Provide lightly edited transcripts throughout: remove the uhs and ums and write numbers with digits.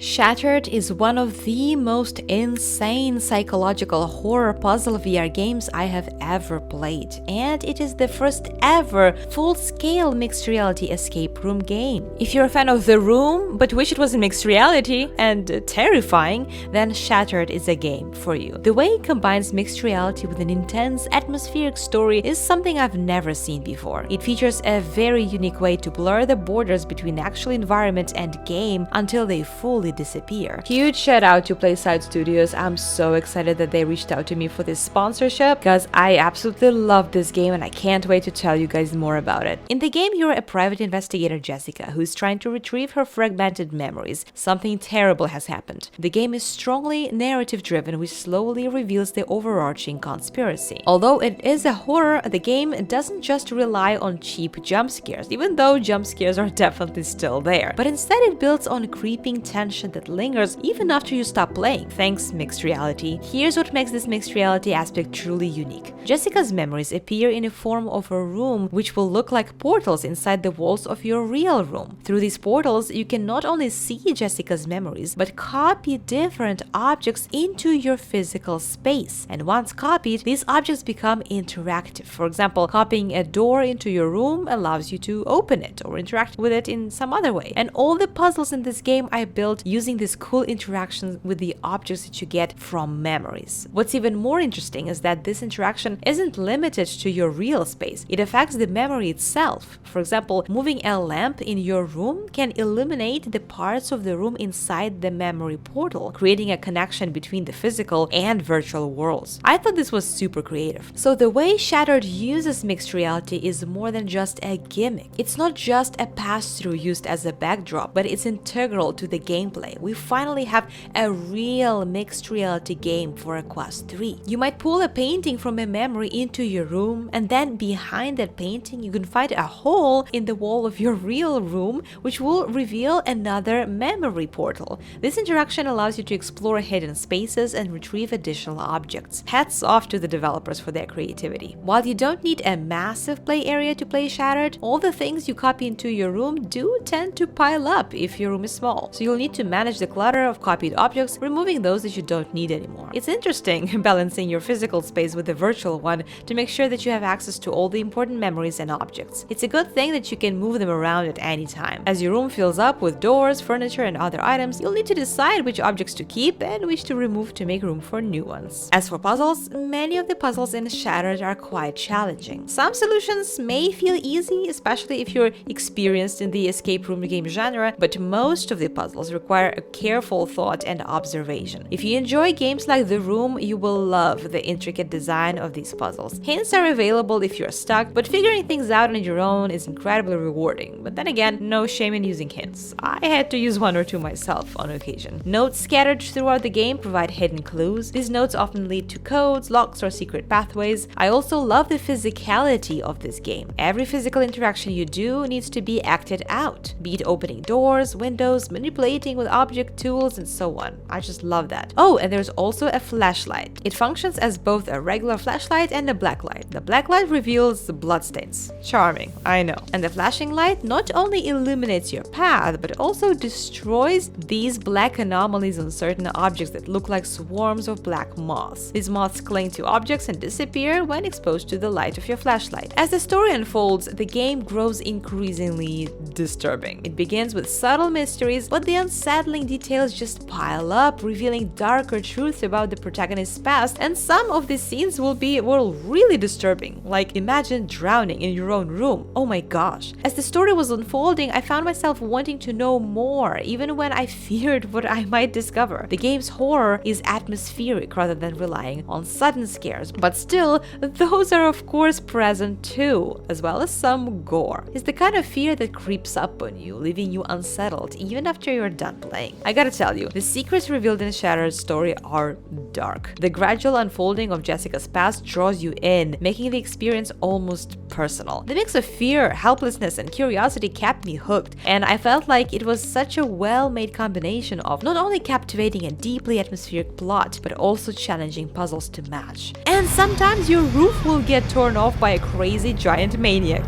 Shattered is one of the most insane psychological horror puzzle VR games I have ever played, and it is the first ever full-scale mixed reality escape room game. If you're a fan of The Room, but wish it was in mixed reality and terrifying, then Shattered is a game for you. The way it combines mixed reality with an intense atmospheric story is something I've never seen before. It features a very unique way to blur the borders between actual environment and game until they fully disappear. Huge shout out to Playside Studios. I'm so excited that they reached out to me for this sponsorship because I absolutely love this game and I can't wait to tell you guys more about it. In the game, you're a private investigator, Jessica, who's trying to retrieve her fragmented memories. Something terrible has happened. The game is strongly narrative driven, which slowly reveals the overarching conspiracy. Although it is a horror, the game doesn't just rely on cheap jump scares, even though jump scares are definitely still there, but instead it builds on creeping tension that lingers even after you stop playing. Thanks, mixed reality. Here's what makes this mixed reality aspect truly unique. Jessica's memories appear in a form of a room which will look like portals inside the walls of your real room. Through these portals, you can not only see Jessica's memories, but copy different objects into your physical space. And once copied, these objects become interactive. For example, copying a door into your room allows you to open it or interact with it in some other way. And all the puzzles in this game I built using these cool interactions with the objects that you get from memories. What's even more interesting is that this interaction isn't limited to your real space. It affects the memory itself. For example, moving a lamp in your room can eliminate the parts of the room inside the memory portal, creating a connection between the physical and virtual worlds. I thought this was super creative. So the way Shattered uses mixed reality is more than just a gimmick. It's not just a pass-through used as a backdrop, but it's integral to the gameplay. We finally have a real mixed reality game for a Quest 3. You might pull a painting from a memory into your room, and then behind that painting you can find a hole in the wall of your real room which will reveal another memory portal. This interaction allows you to explore hidden spaces and retrieve additional objects. Hats off to the developers for their creativity. While you don't need a massive play area to play Shattered, all the things you copy into your room do tend to pile up if your room is small, so you'll need to manage the clutter of copied objects, removing those that you don't need anymore. It's interesting balancing your physical space with the virtual one to make sure that you have access to all the important memories and objects. It's a good thing that you can move them around at any time. As your room fills up with doors, furniture, and other items, you'll need to decide which objects to keep and which to remove to make room for new ones. As for puzzles, many of the puzzles in Shattered are quite challenging. Some solutions may feel easy, especially if you're experienced in the escape room game genre, but most of the puzzles require a careful thought and observation. If you enjoy games like The Room, you will love the intricate design of these puzzles. Hints are available if you're stuck, but figuring things out on your own is incredibly rewarding. But then again, no shame in using hints. I had to use one or two myself on occasion. Notes scattered throughout the game provide hidden clues. These notes often lead to codes, locks, or secret pathways. I also love the physicality of this game. Every physical interaction you do needs to be acted out, be it opening doors, windows, manipulating with object tools, and so on. I just love that. Oh, and there's also a flashlight. It functions as both a regular flashlight and a black light. The black light reveals the bloodstains. Charming, I know. And the flashing light not only illuminates your path, but also destroys these black anomalies on certain objects that look like swarms of black moths. These moths cling to objects and disappear when exposed to the light of your flashlight. As the story unfolds, the game grows increasingly disturbing. It begins with subtle mysteries, but the unsettling details just pile up, revealing darker truths about the protagonist's past, and some of these scenes will be, really disturbing. Like, imagine drowning in your own room. Oh my gosh. As the story was unfolding, I found myself wanting to know more, even when I feared what I might discover. The game's horror is atmospheric rather than relying on sudden scares, but still, those are of course present too, as well as some gore. It's the kind of fear that creeps up on you, leaving you unsettled even after you're done playing. I gotta tell you, the secrets revealed in Shattered's story are dark. The gradual unfolding of Jessica's past draws you in, making the experience almost personal. The mix of fear, helplessness, and curiosity kept me hooked, and I felt like it was such a well-made combination of not only captivating and deeply atmospheric plot, but also challenging puzzles to match. And sometimes your roof will get torn off by a crazy giant maniac.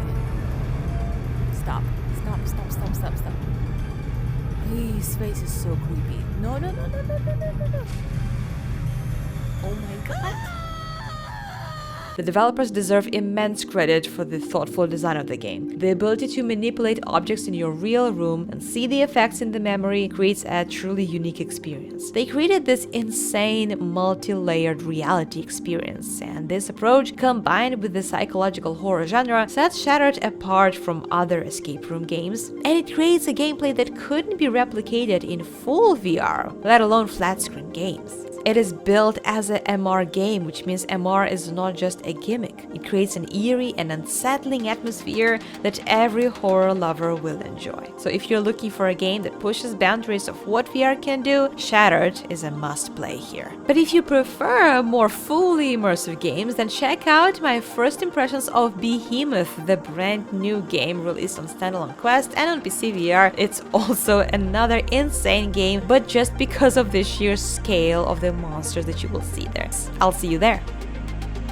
Stop. This space is so creepy. No, no, no, no, no, no, no, no, no. Oh my god. The developers deserve immense credit for the thoughtful design of the game. The ability to manipulate objects in your real room and see the effects in the memory creates a truly unique experience. They created this insane multi-layered reality experience, and this approach, combined with the psychological horror genre, sets Shattered apart from other escape room games, and it creates a gameplay that couldn't be replicated in full VR, let alone flat-screen games. It is built as a MR game, which means MR is not just a gimmick. It creates an eerie and unsettling atmosphere that every horror lover will enjoy. So if you're looking for a game that pushes boundaries of what VR can do, Shattered is a must-play here. But if you prefer more fully immersive games, then check out my first impressions of Behemoth, the brand new game released on standalone Quest and on PC VR. It's also another insane game, but just because of the sheer scale of the monsters that you will see there. I'll see you there.